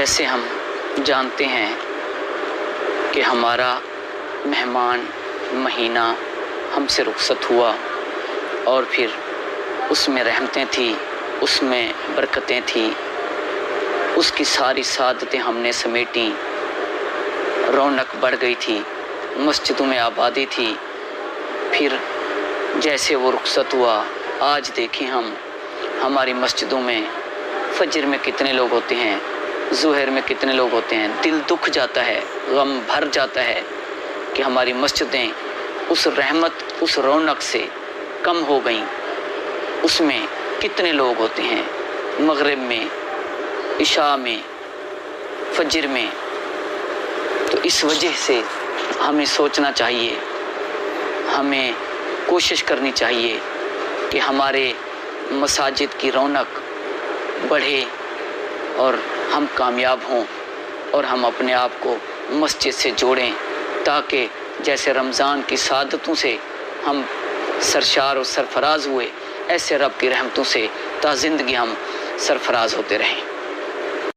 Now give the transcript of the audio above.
جیسے ہم جانتے ہیں کہ ہمارا مہمان مہینہ ہم سے رخصت ہوا اور پھر اس میں رحمتیں تھیں، اس میں برکتیں تھیں، اس کی ساری سعادتیں ہم نے سمیٹیں، رونق بڑھ گئی تھی، مسجدوں میں آبادی تھی۔ پھر جیسے وہ رخصت ہوا، آج دیکھیں ہم ہماری مسجدوں میں فجر میں کتنے لوگ ہوتے ہیں، ظہر میں کتنے لوگ ہوتے ہیں۔ دل دکھ جاتا ہے، غم بھر جاتا ہے کہ ہماری مسجدیں اس رحمت، اس رونق سے کم ہو گئیں۔ اس میں کتنے لوگ ہوتے ہیں، مغرب میں، عشاء میں، فجر میں۔ تو اس وجہ سے ہمیں سوچنا چاہیے، ہمیں کوشش کرنی چاہیے کہ ہمارے مساجد کی رونق بڑھے اور ہم کامیاب ہوں اور ہم اپنے آپ کو مسجد سے جوڑیں، تاکہ جیسے رمضان کی سعادتوں سے ہم سرشار و سرفراز ہوئے، ایسے رب کی رحمتوں سے تا زندگی ہم سرفراز ہوتے رہیں۔